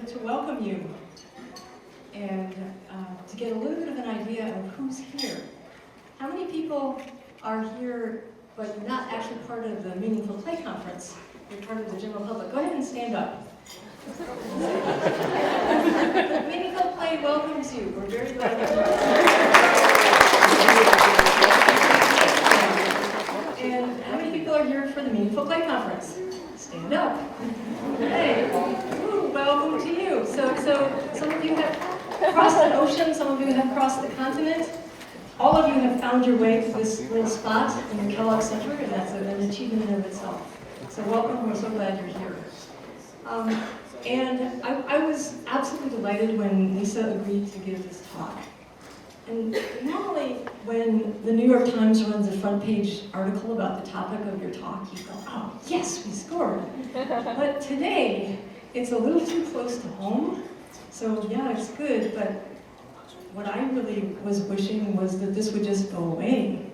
to welcome you and to get a little bit of an idea of who's here. How many people are here but you're not actually part of the Meaningful Play Conference? You're part of the general public. Go ahead and stand up. Meaningful Play welcomes you. We're very glad you're here. And how many people are here for the Meaningful Play Conference? Stand up. Hey, ooh, welcome to you. So some of you have crossed the ocean, some of you have crossed the continent. All of you have found your way to this little spot in the Kellogg Center, and that's an achievement in of itself. So welcome, we're so glad you're here. And I was absolutely delighted when Lisa agreed to give this talk. And normally, when the New York Times runs a front page article about the topic of your talk, you go, oh, yes, we scored. But today, it's a little too close to home. So yeah, it's good, but what I really was wishing was that this would just go away.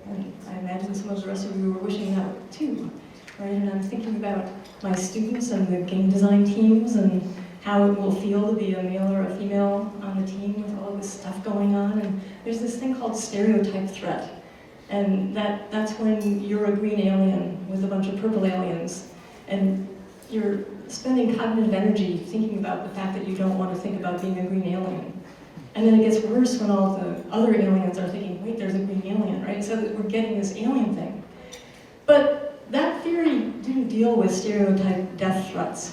And I imagine some of the rest of you were wishing that too. Right? And I'm thinking about my students and the game design teams and how it will feel to be a male or a female on the team with all this stuff going on. And there's this thing called stereotype threat. And that's when you're a green alien with a bunch of purple aliens. And you're spending cognitive energy thinking about the fact that you don't want to think about being a green alien. And then it gets worse when all the other aliens are thinking, wait, there's a green alien, right? So that we're getting this alien thing. But that theory didn't deal with stereotype death threats.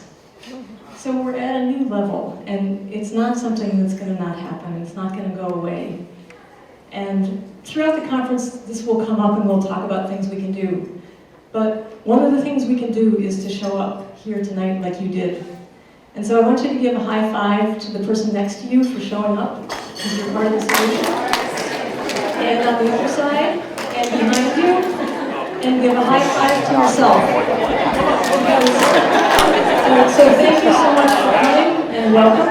So we're at a new level, and it's not something that's going to not happen. It's not going to go away. And throughout the conference, this will come up and we'll talk about things we can do. But one of the things we can do is to show up here tonight like you did. And so I want you to give a high five to the person next to you for showing up, because you're part of the solution. And on the other side, and behind you, and give a high five to yourself. So thank you so much for coming, and welcome.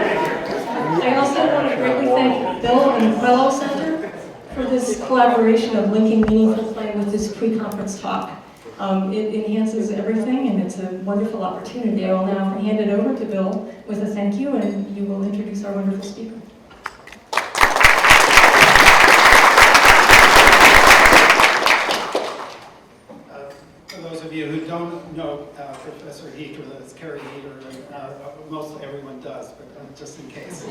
I also want to greatly thank Bill and the Quello Center for this collaboration of linking meaningful play with this pre-conference talk. It enhances everything, and it's a wonderful opportunity. I will now hand it over to Bill with a thank you, and you will introduce our wonderful speaker. For those of you who don't know Professor Heeter, that's Carrie Heeter, and most everyone does, but just in case.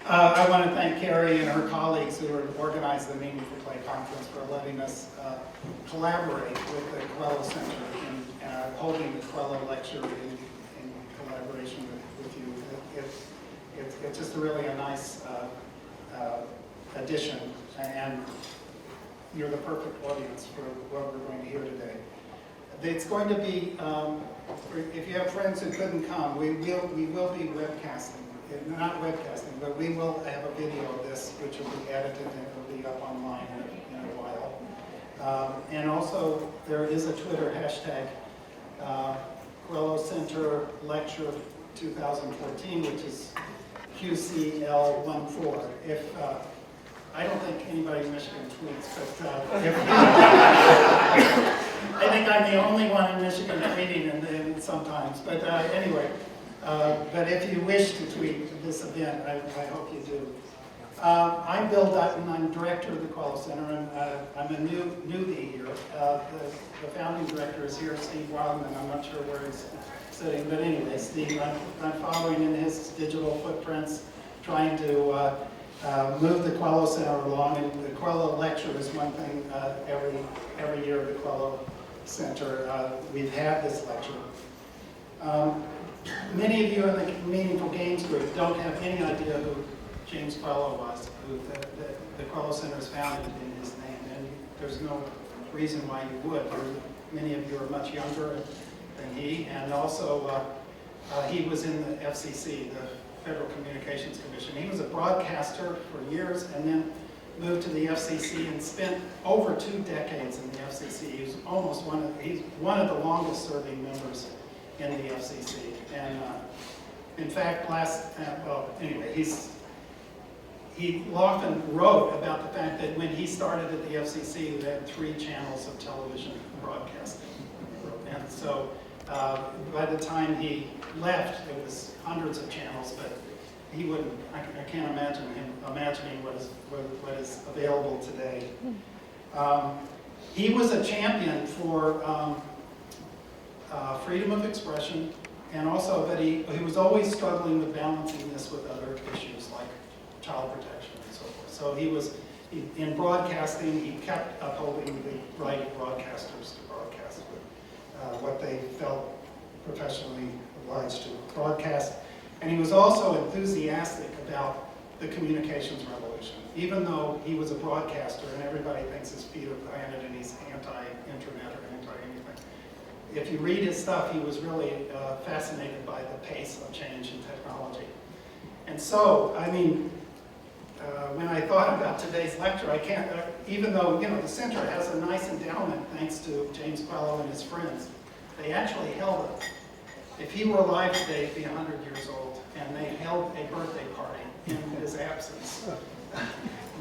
I want to thank Carrie and her colleagues who organized the Meaningful Play Conference for letting us collaborate with the Quello Center and holding the Quello lecture in collaboration with you. It's just really a nice addition, and you're the perfect audience for what we're going to hear today. It's going to be, if you have friends who couldn't come, we will be webcasting. Not webcasting, but we will have a video of this, which will be edited and it will be up online in a while. And also, there is a Twitter hashtag, Quello Center Lecture 2014, which is QCL14. If I don't think anybody in Michigan tweets, but I think I'm the only one in Michigan tweeting and sometimes. But anyway. But if you wish to tweet this event, I hope you do. I'm Bill Dutton. I'm director of the Quello Center, and I'm a newbie here. The founding director is here, Steve Wildman. I'm not sure where he's sitting, but anyway, Steve, I'm following in his digital footprints, trying to move the Quello Center along. And the Quello lecture is one thing every year at the Quello Center. We've had this lecture. Many of you in the Meaningful Games group don't have any idea who James Quello was, who the Quello Center is founded in his name, and there's no reason why you would. Many of you are much younger than he, and also he was in the FCC, the Federal Communications Commission. He was a broadcaster for years, and then moved to the FCC and spent over 2 decades in the FCC. He's one of the longest serving members in the FCC. And in fact, he often wrote about the fact that when he started at the FCC, they had 3 channels of television broadcasting. And so By the time he left, it was hundreds of channels, but he wouldn't, I can't imagine him imagining what is available today. He was a champion for freedom of expression, and also that he was always struggling with balancing this with other issues like child protection and so forth. So in broadcasting, he kept upholding the right of broadcasters to broadcast what they felt professionally obliged to broadcast. And he was also enthusiastic about the communications revolution. Even though he was a broadcaster and everybody thinks his feet are planted and he's anti-internet or anti-anything, if you read his stuff, he was really fascinated by the pace of change in technology. And so, I mean, when I thought about today's lecture, I can't, even though, the center has a nice endowment thanks to James Quello and his friends, they actually held it. If he were alive today, he'd be 100 years old, and they held a birthday party in his absence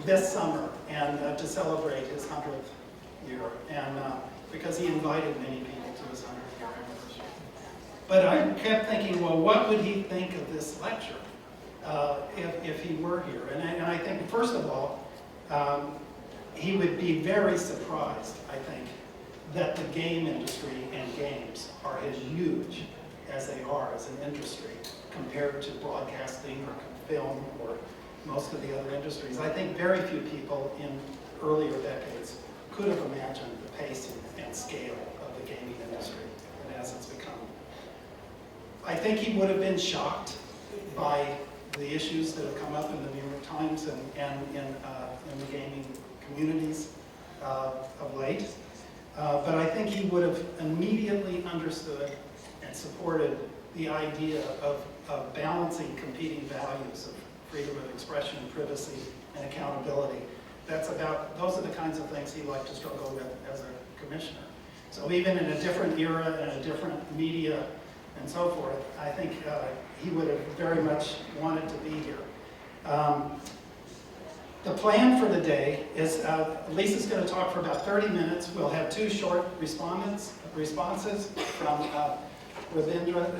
this summer, and to celebrate his 100th year, and because he invited many people to his 100th year anniversary. But I kept thinking, well, what would he think of this lecture if he were here? And I think, first of all, he would be very surprised, I think, that the game industry and games are as huge as they are as an industry compared to broadcasting or film or most of the other industries. I think very few people in earlier decades could have imagined the pace and scale of the gaming industry and as it's become. I think he would have been shocked by the issues that have come up in the New York Times and in the gaming communities of late. But I think he would have immediately understood and supported the idea of balancing competing values of freedom of expression, privacy, and accountability. Those are the kinds of things he liked to struggle with as a commissioner. So even in a different era and a different media and so forth, I think he would have very much wanted to be here. The plan for the day is Lisa's going to talk for about 30 minutes. We'll have 2 short responses from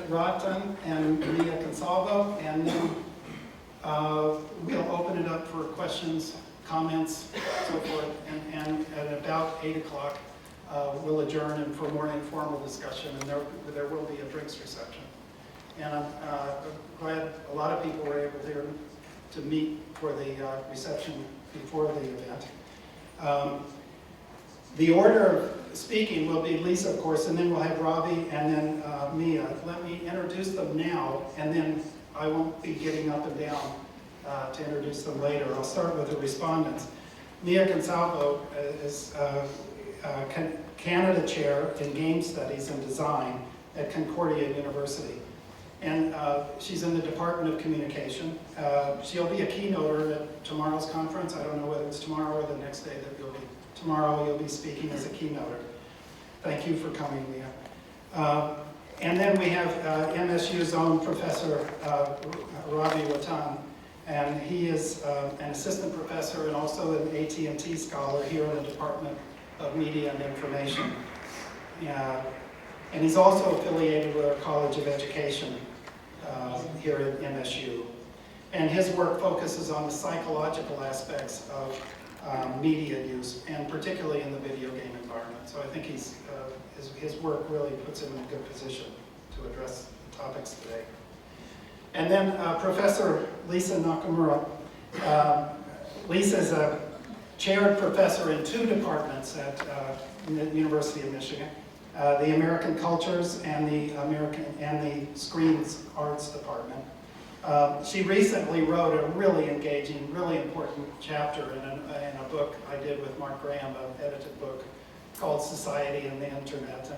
Dutton and Mia Consalvo, and then we'll open it up for questions, comments, so forth, and at about 8 o'clock we'll adjourn and for more informal discussion, and there will be a drinks reception. And I'm glad a lot of people were able to meet for the reception before the event. The order of speaking will be Lisa, of course, and then we'll have Robbie and then Mia. Let me introduce them now, and then I won't be getting up and down to introduce them later. I'll start with the respondents. Mia Consalvo is Canada Chair in Game Studies and Design at Concordia University. And she's in the Department of Communication. She'll be a keynoter at tomorrow's conference. I don't know whether it's tomorrow or the next day that you'll be. Tomorrow you'll be speaking as a keynoter. Thank you for coming, Mia. And then we have MSU's own Professor Robbie Dutton, and he is an assistant professor and also an AT&T scholar here in the Department of Media and Information. And he's also affiliated with our College of Education here at MSU. And his work focuses on the psychological aspects of media use, and particularly in the video game environment. So I think his work really puts him in a good position to address the topics today. And then Professor Lisa Nakamura. Lisa is a chaired professor in 2 departments at the University of Michigan. The American Cultures and the Screens Arts Department. She recently wrote a really engaging, really important chapter in a book I did with Mark Graham, an edited book called Society and the Internet,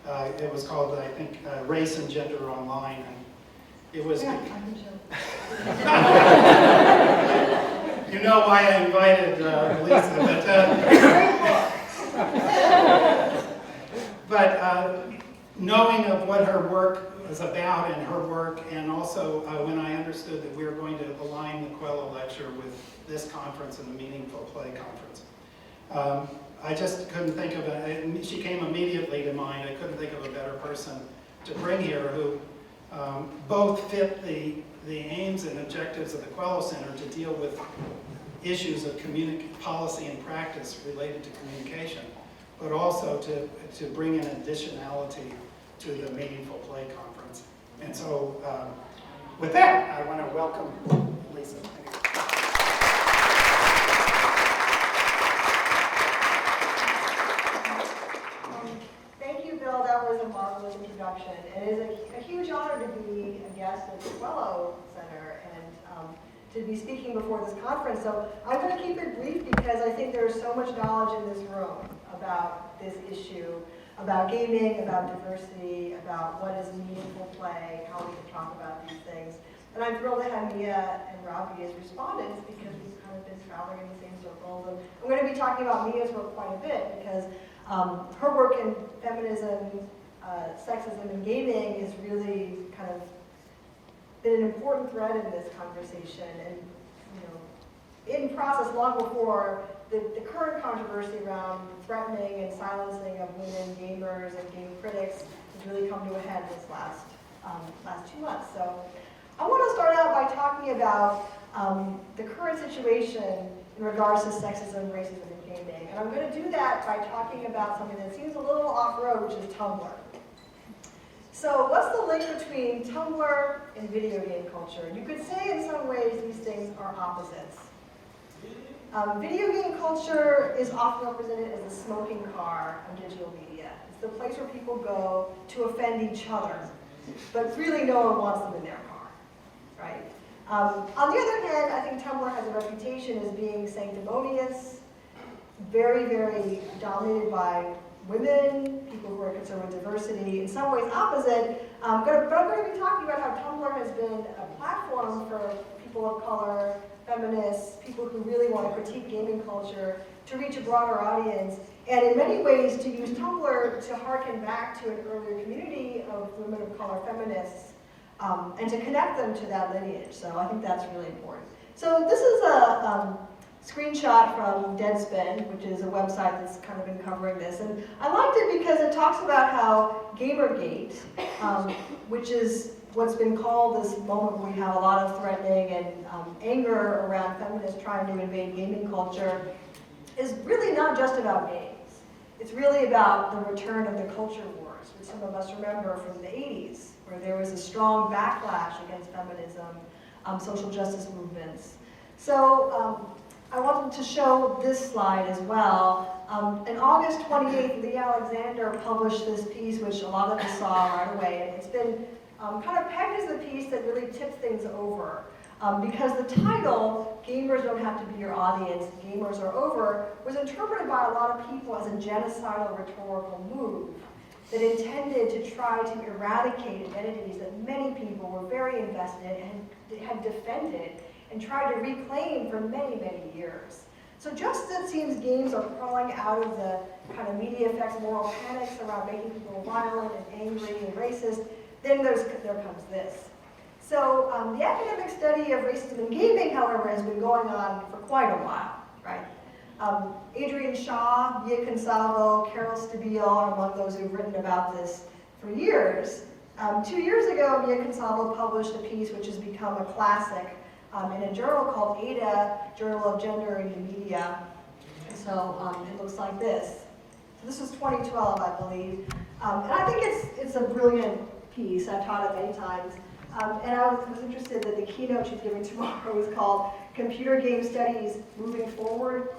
and it was called, I think, Race and Gender Online, and it was... You know why I invited Lisa, but knowing of what her work is about and her work, and also when I understood that we were going to align the Quello lecture with this conference and the Meaningful Play Conference. I just couldn't think of she came immediately to mind. I couldn't think of a better person to bring here who both fit the aims and objectives of the Quello Center to deal with issues of policy and practice related to communication, but also to bring in additionality to the Meaningful Play Conference. And so with that, I want to welcome Lisa. Thank you, Bill. That was a marvelous introduction. It is a huge honor to be a guest at the Quello Center and to be speaking before this conference. So I'm going to keep it brief because I think there's so much knowledge in this room about this issue, about gaming, about diversity, about what is meaningful play, how we can talk about these things. And I'm thrilled to have Mia and Robbie as respondents because we've kind of been traveling in the same circles. And I'm going to be talking about Mia's work quite a bit because her work in feminism, sexism, and gaming is really kind of been an important thread in this conversation. And in process, long before the current controversy around threatening and silencing of women gamers and game critics has really come to a head this last 2 months. So I want to start out by talking about the current situation in regards to sexism, racism, and gaming. And I'm going to do that by talking about something that seems a little off-road, which is Tumblr. So what's the link between Tumblr and video game culture? You could say in some ways these things are opposites. Video game culture is often represented as the smoking car of digital media. It's the place where people go to offend each other, but really no one wants them in their car, right? On the other hand, I think Tumblr has a reputation as being sanctimonious, very, very dominated by women, people who are concerned with diversity, in some ways opposite. But I'm going to be talking about how Tumblr has been a platform for people of color, feminists, people who really want to critique gaming culture, to reach a broader audience, and in many ways to use Tumblr to harken back to an earlier community of women of color feminists, and to connect them to that lineage. So I think that's really important. So this is a screenshot from Deadspin, which is a website that's kind of been covering this. And I liked it because it talks about how Gamergate, which is what's been called this moment where we have a lot of threatening and anger around feminists trying to invade gaming culture, is really not just about games. It's really about the return of the culture wars, which some of us remember from the 80s, where there was a strong backlash against feminism, social justice movements. So I wanted to show this slide as well. On August 28th, Lee Alexander published this piece, which a lot of us saw right away. And it's been kind of pegged as the piece that really tipped things over. Because the title, Gamers Don't Have to Be Your Audience, Gamers Are Over, was interpreted by a lot of people as a genocidal rhetorical move that intended to try to eradicate identities that many people were very invested in and had defended and tried to reclaim for many, many years. So just as it seems games are crawling out of the kind of media effects, moral panics around making people violent and angry and racist, then there comes this. So the academic study of racism in gaming, however, has been going on for quite a while, right? Adrian Shaw, Mia Consalvo, Carol Stabile are among those who've written about this for years. 2 years ago, Mia Consalvo published a piece which has become a classic in a journal called ADA, Journal of Gender and New Media. So it looks like this. So this was 2012, I believe. And I think it's a brilliant piece. I've taught it many times. And I was interested that the keynote she's giving tomorrow is called Computer Game Studies Moving Forward, ?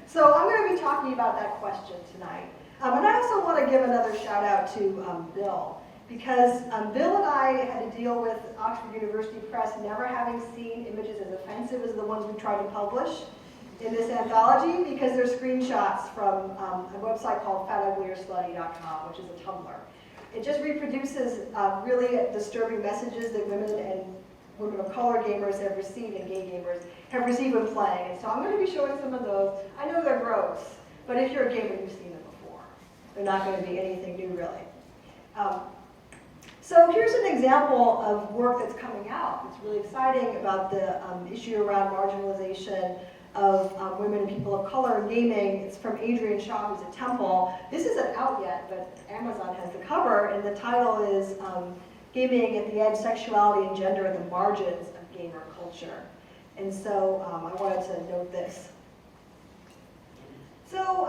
So I'm going to be talking about that question tonight. And I also want to give another shout out to Bill, because Bill and I had to deal with Oxford University Press never having seen images as offensive as the ones we tried to publish in this anthology, because they're screenshots from a website called fatuglyeorslutty.com, which is a Tumblr. It just reproduces really disturbing messages that women of color gamers have received and gay gamers have received when playing. And so I'm going to be showing some of those. I know they're gross, but if you're a gamer, you've seen them before. They're not going to be anything new, really. So here's an example of work that's coming out. It's really exciting about the issue around marginalization of women and people of color in gaming. It's from Adrian Shaw, who's at Temple. This isn't out yet, but Amazon has the cover, and the title is Gaming at the Edge, Sexuality and Gender at the Margins of Gamer Culture. And so I wanted to note this. So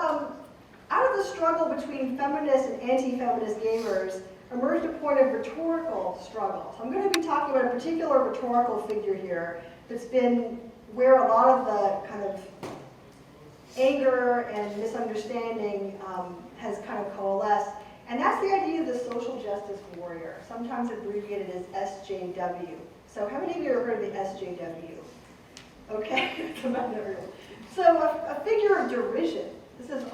out of the struggle between feminist and anti-feminist gamers emerged a point of rhetorical struggle. So I'm going to be talking about a particular rhetorical figure here that's been where a lot of the kind of anger and misunderstanding has kind of coalesced. And that's the idea of the social justice warrior, sometimes abbreviated as SJW. So how many of you have heard of the SJW? Okay, about everyone. So a figure of derision. This is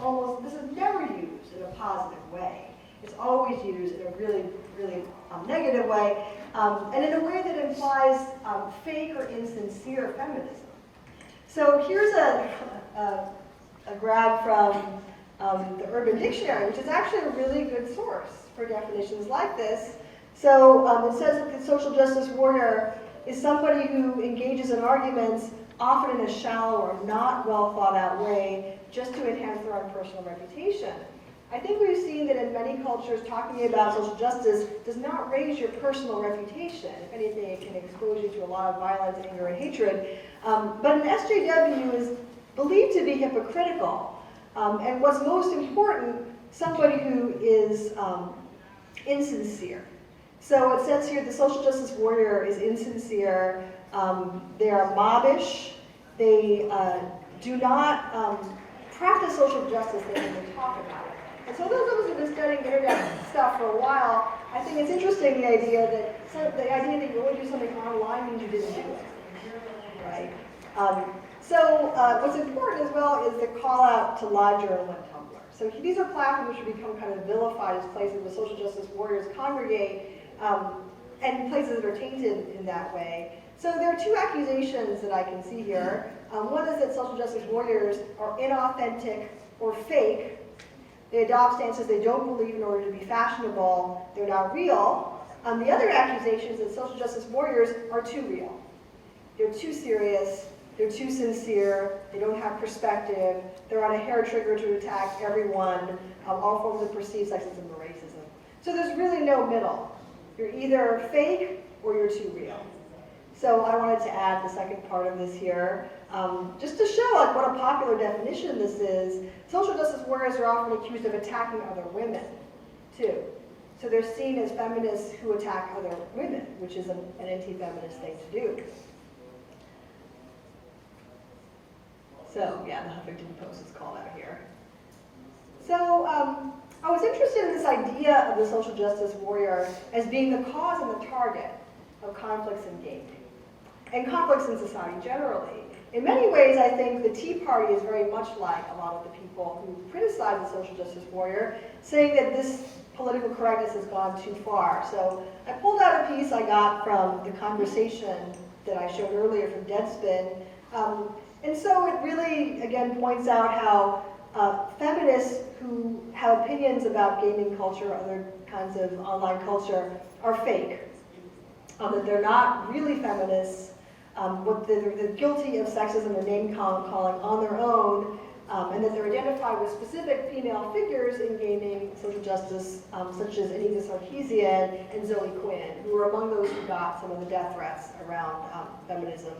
never used in a positive way. It's always used in a really, really negative way, and in a way that implies fake or insincere feminism. So here's a grab from the Urban Dictionary, which is actually a really good source for definitions like this. So it says that the social justice warrior is somebody who engages in arguments often in a shallow or not well thought out way just to enhance their own personal reputation. I think we've seen that in many cultures talking about social justice does not raise your personal reputation. If anything, it can expose you to a lot of violence, anger, and hatred. But an SJW is believed to be hypocritical. And what's most important, somebody who is insincere. So it says here the social justice warrior is insincere. They are mobbish. They do not practice social justice. They don't even talk about it. And so those of us who've been studying internet stuff for a while, I think it's interesting the idea that you only do something online means you didn't do it, right? So what's important as well is the call out to LiveJournal and Tumblr. So these are platforms which have become kind of vilified as places where social justice warriors congregate, and places that are tainted in that way. So there are two accusations that I can see here. One is that social justice warriors are inauthentic or fake. They adopt stances they don't believe in order to be fashionable. They're not real. The other accusation is that social justice warriors are too real. They're too serious. They're too sincere. They don't have perspective. They're on a hair trigger to attack everyone, all forms of perceived sexism or racism. So there's really no middle. You're either fake or you're too real. So I wanted to add the second part of this here, just to show like what a popular definition this is. Social justice warriors are often accused of attacking other women, too. So they're seen as feminists who attack other women, which is an anti-feminist thing to do. So yeah, the Huffington Post is called out here. So I was interested in this idea of the social justice warrior as being the cause and the target of conflicts in gaming, and conflicts in society generally. In many ways, I think the Tea Party is very much like a lot of the people who criticize the social justice warrior, saying that this political correctness has gone too far. So I pulled out a piece I got from the conversation that I showed earlier from Deadspin. And so it really, again, points out how feminists who have opinions about gaming culture, other kinds of online culture, are fake. That they're not really feminists, they're guilty of sexism and name calling on their own, and that they're identified with specific female figures in gaming social justice, such as Anita Sarkeesian and Zoe Quinn, who were among those who got some of the death threats around feminism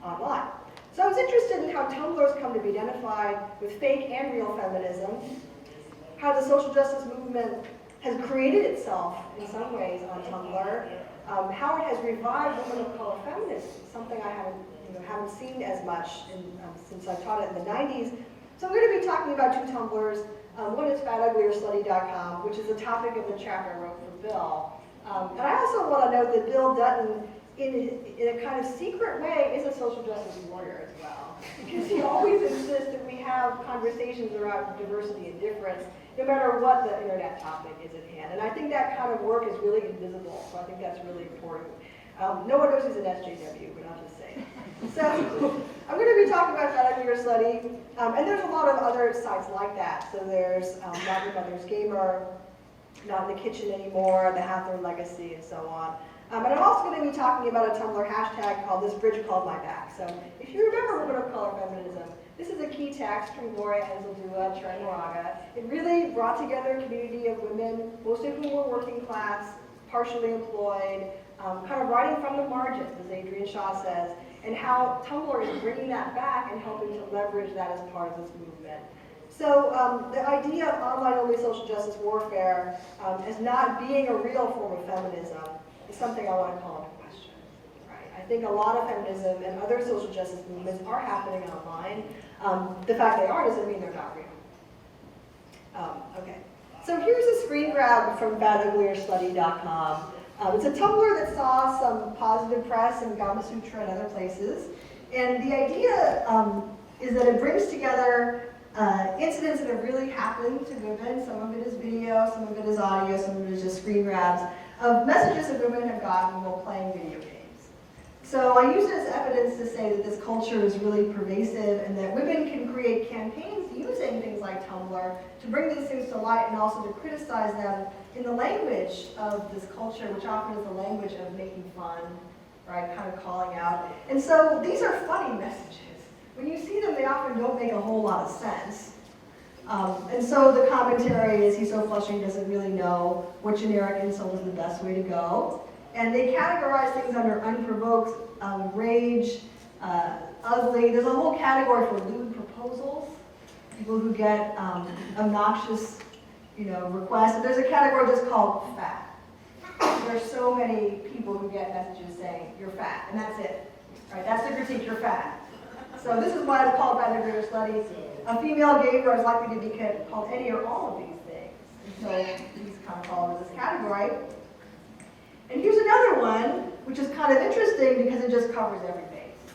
online. So I was interested in how Tumblr has come to be identified with fake and real feminism, how the social justice movement has created itself in some ways on Tumblr, how it has revived women of color feminism, something I haven't seen as much since I taught it in the 90s. So I'm going to be talking about two Tumblrs. One is fatuglyerstudy.com, which is the topic of the chapter I wrote for Bill. And I also want to note that Bill Dutton, in a kind of secret way, is a social justice warrior as well. Because he always insists that we have conversations around diversity and difference, no matter what the internet topic is at hand. And I think that kind of work is really invisible, so I think that's really important. No one knows he's an SJW, but I'll just say. So I'm going to be talking about Fatugly Study, and there's a lot of other sites like that. So there's Modern Mother's Gamer, not in the kitchen anymore, the Hathor legacy, and so on. And I'm also going to be talking about a Tumblr hashtag called This Bridge Called My Back. So if you remember Women of Color Feminism, this is a key text from Gloria Anzaldúa Chiramoraga. It really brought together a community of women, most of whom were working class, partially employed, kind of writing from the margins, as Adrian Shaw says, and how Tumblr is bringing that back and helping to leverage that as part of this movement. So the idea of online-only social justice warfare as not being a real form of feminism is something I want to call into question. Right? I think a lot of feminism and other social justice movements are happening online. The fact they are doesn't mean they're not real. Okay, so here's a screen grab from baduglierstudy.com. It's a Tumblr that saw some positive press in Gama Sutra and other places. And the idea is that it brings together incidents that have really happened to women. Some of it is video, some of it is audio, some of it is just screen grabs of messages that women have gotten while playing video games. So I use it as evidence to say that this culture is really pervasive and that women can create campaigns using things like Tumblr to bring these things to light and also to criticize them in the language of this culture, which often is the language of making fun, right, kind of calling out. And so these are funny messages. When you see them, they often don't make a whole lot of sense. And so the commentary is, he's so flushing, he doesn't really know what generic insult is the best way to go. And they categorize things under unprovoked, rage, ugly. There's a whole category for lewd proposals, people who get obnoxious, requests. And there's a category just called fat. There's so many people who get messages saying, you're fat, and that's it. Right? That's the critique, you're fat. So this is why it's called by the greater study. A female gamer is likely to be called any or all of these things. And so these kind of fall into this category. And here's another one, which is kind of interesting because it just covers every base.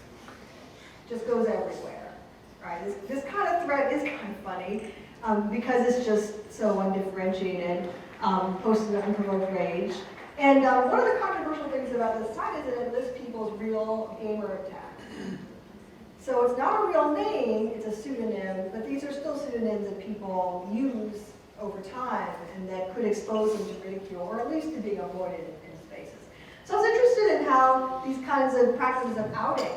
Just goes everywhere. Right? This kind of threat is kind of funny because it's just so undifferentiated, posted in unprovoked rage. And one of the controversial things about this site is that it lists people's real gamer tags. So it's not a real name, it's a pseudonym, but these are still pseudonyms that people use over time and that could expose them to ridicule or at least to being avoided in spaces. So I was interested in how these kinds of practices of outing,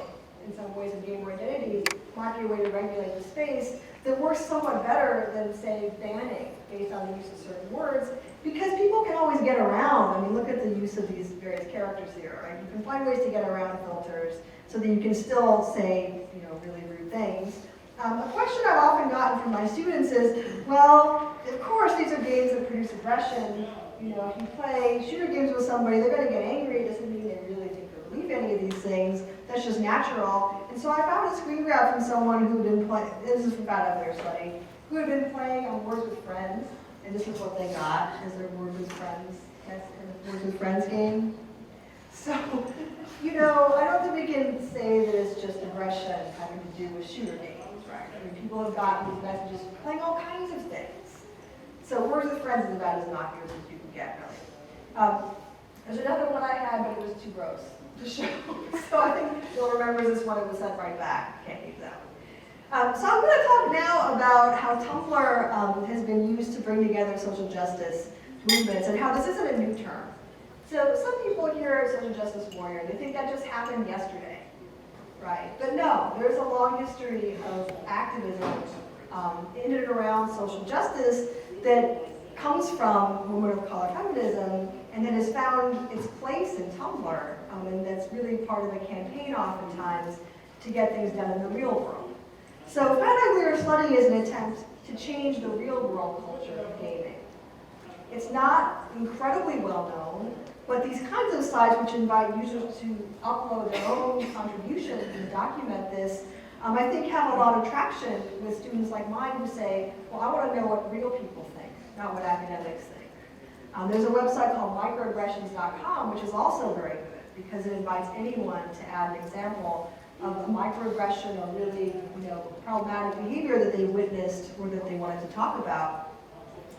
in some ways of gamer identities, might be a way to regulate the space that works somewhat better than, say, banning based on the use of certain words, because people can always get around. I mean, look at the use of these various characters here, right? You can find ways to get around filters so that you can still say, really rude things. A question I've often gotten from my students is, well, of course these are games that produce aggression. If you play shooter games with somebody, they're going to get angry. It doesn't mean they really think or believe any of these things. That's just natural. And so I found a screen grab from someone who had been playing, this is from Baduglier's study, who had been playing on Words with Friends, and this is what they got as their Words with Friends, Words with Friends game. So, I don't think we can say that it's just aggression having to do with shooter games, right? I mean, people have gotten these messages playing all kinds of things. So Words with Friends is about as innocuous as you can get, really. There's another one I had, but it was too gross to show. So I think you'll remember this one, it was sent right back. Can't use that one. So I'm going to talk now about how Tumblr has been used to bring together social justice movements and how this isn't a new term. So some people hear social justice warrior, they think that just happened yesterday, right? But no, there's a long history of activism in and around social justice that comes from women of color feminism and that has found its place in Tumblr, and that's really part of the campaign oftentimes to get things done in the real world. So Baduglier's study is an attempt to change the real world culture of gaming. It's not incredibly well known, but these kinds of sites which invite users to upload their own contributions and document this, I think have a lot of traction with students like mine who say, well, I want to know what real people think, not what academics think. There's a website called microaggressions.com, which is also very good because it invites anyone to add an example of a microaggression or really problematic behavior that they witnessed or that they wanted to talk about.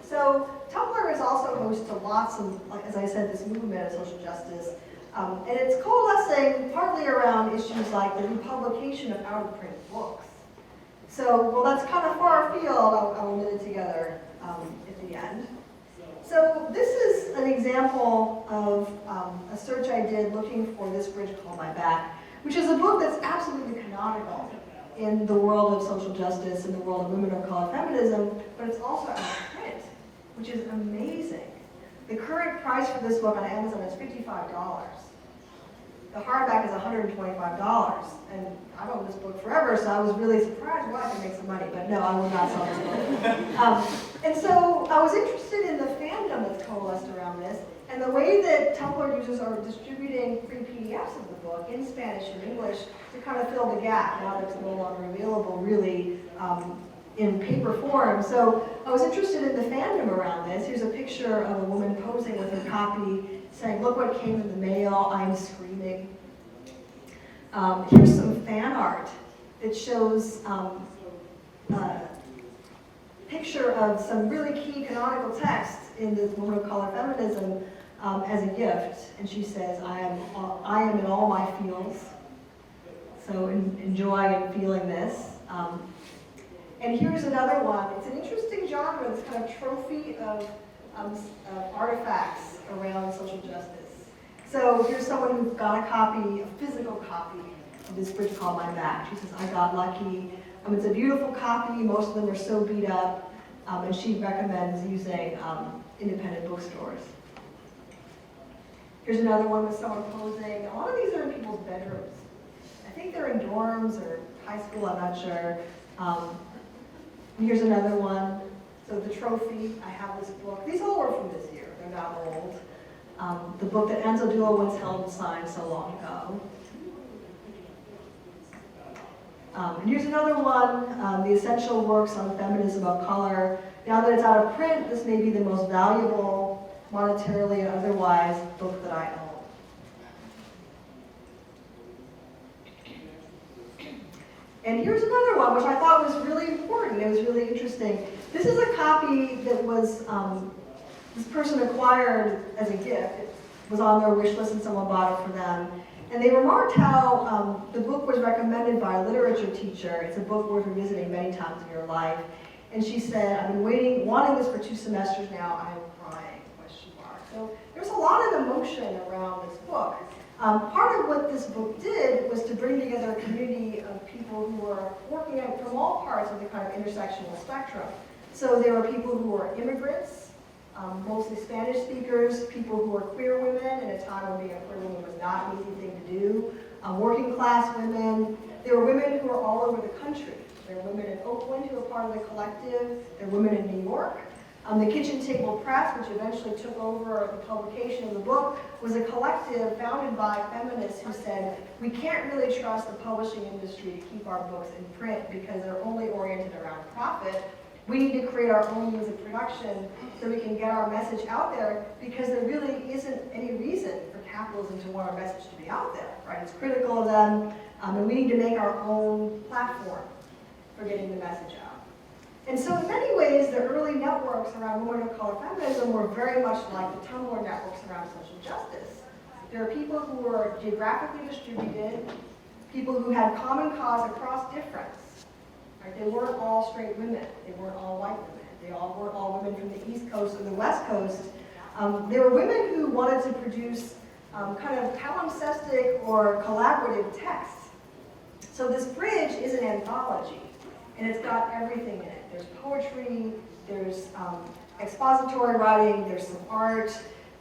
So Tumblr is also host to lots of, as I said, this movement of social justice. And it's coalescing partly around issues like the republication of out-of-print books. So, well, that's kind of far afield. I'll knit it together at the end. So this is an example of a search I did looking for This Bridge Called My Back, which is a book that's absolutely canonical in the world of social justice, in the world of women of color feminism, but it's also out of print, which is amazing. The current price for this book on Amazon is $55. The hardback is $125, and I've owned this book forever, so I was really surprised, well, I can make some money, but no, I will not sell this book. And so I was interested in the fandom that's coalesced around this, and the way that Tumblr users are distributing free PDFs of the book in Spanish and English to kind of fill the gap now that it's no longer available really in paper form. So I was interested in the fandom around this. Here's a picture of a woman posing with her copy saying, look what came in the mail, I'm screaming. Here's some fan art that shows a picture of some really key canonical texts in this Woman of Color Feminism as a gift. And she says, I am in all my feels. So enjoy and feeling this. And here's another one. It's an interesting genre, this kind of trophy of artifacts around social justice. So here's someone who's got a copy, a physical copy of This Bridge Called My Back. She says, I got lucky. It's a beautiful copy. Most of them are so beat up. And she recommends using independent bookstores. Here's another one with someone posing. A lot of these are in people's bedrooms. I think they're in dorms or high school, I'm not sure. Here's another one. So the trophy, I have this book. These all were from this year, they're not old. The book that Enzo Duo once held and signed so long ago. And here's another one, The Essential Works on Feminism of Color. Now that it's out of print, this may be the most valuable, monetarily and otherwise, book that I own. And here's another one, which I thought was really important. It was really interesting. This is a copy that was, this person acquired as a gift. It was on their wish list and someone bought it for them. And they remarked how the book was recommended by a literature teacher. It's a book worth revisiting many times in your life. And she said, I've been wanting this for 2 semesters now, I am crying, question mark. So there's a lot of emotion around this book. Part of what this book did was to bring together a community of people who were working out from all parts of the kind of intersectional spectrum. So there were people who were immigrants, mostly Spanish speakers, people who were queer women in a time when being a queer woman was not an easy thing to do, working class women. There were women who were all over the country. There were women in Oakland who were part of the collective. There were women in New York. The Kitchen Table Press, which eventually took over the publication of the book, was a collective founded by feminists who said, we can't really trust the publishing industry to keep our books in print because they're only oriented around profit. We need to create our own means of production so we can get our message out there because there really isn't any reason for capitalism to want our message to be out there, right? It's critical of them, and we need to make our own platform for getting the message out. And so in many ways, the early networks around women of color feminism were very much like the Tumblr networks around social justice. There are people who were geographically distributed, people who had common cause across difference. Right? They weren't all straight women. They weren't all white women. They weren't all women from the East Coast or the West Coast. There were women who wanted to produce kind of palimpsestic or collaborative text. So this bridge is an anthology, and it's got everything in it. There's poetry, there's expository writing, there's some art,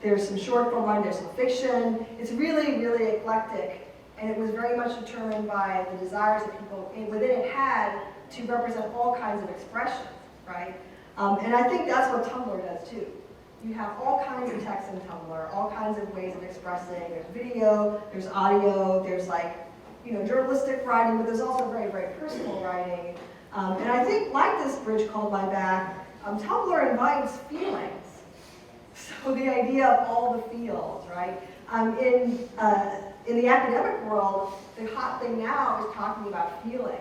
there's some short form writing, there's some fiction. It's really, really eclectic, and it was very much determined by the desires that people within it had to represent all kinds of expression, right? And I think that's what Tumblr does too. You have all kinds of text in Tumblr, all kinds of ways of expressing. There's video, there's audio, there's journalistic writing, but there's also very, very personal writing. And I think, like this bridge called My Back, Tumblr invites feelings. So the idea of all the feels, right? In the academic world, the hot thing now is talking about feelings.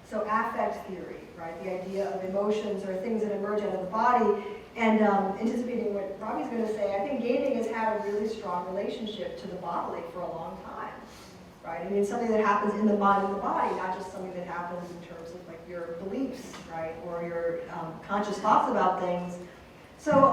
So affect theory, right? The idea of emotions or things that emerge out of the body. And anticipating what Robbie's going to say, I think gaming has had a really strong relationship to the bodily for a long time, right? I mean, it's something that happens in the mind and the body, not just something that happens in terms of like your beliefs, right? Or your conscious thoughts about things. So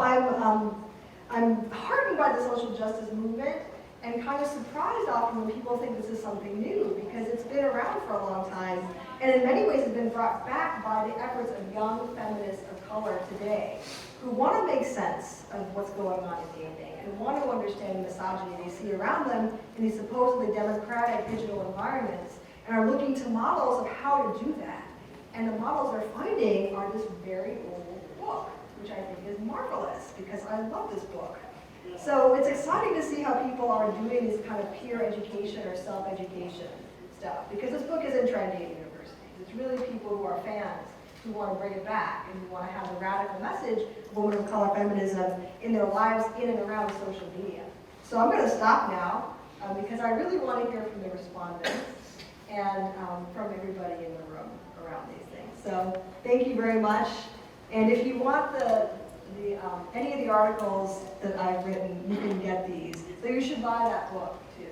I'm heartened by the social justice movement and kind of surprised often when people think this is something new because it's been around for a long time and in many ways has been brought back by the efforts of young feminists of color today who want to make sense of what's going on in dating and want to understand the misogyny they see around them in these supposedly democratic digital environments and are looking to models of how to do that. And the models they're finding are this very old book, which I think is marvelous because I love this book. So it's exciting to see how people are doing this kind of peer education or self-education stuff because this book isn't trendy at universities. It's really people who are fans who want to bring it back and who want to have a radical message of women of color feminism in their lives in and around social media. So I'm going to stop now because I really want to hear from the respondents and from everybody in the room around these things. So thank you very much. And if you want any of the articles that I've written, you can get these. So you should buy that book too.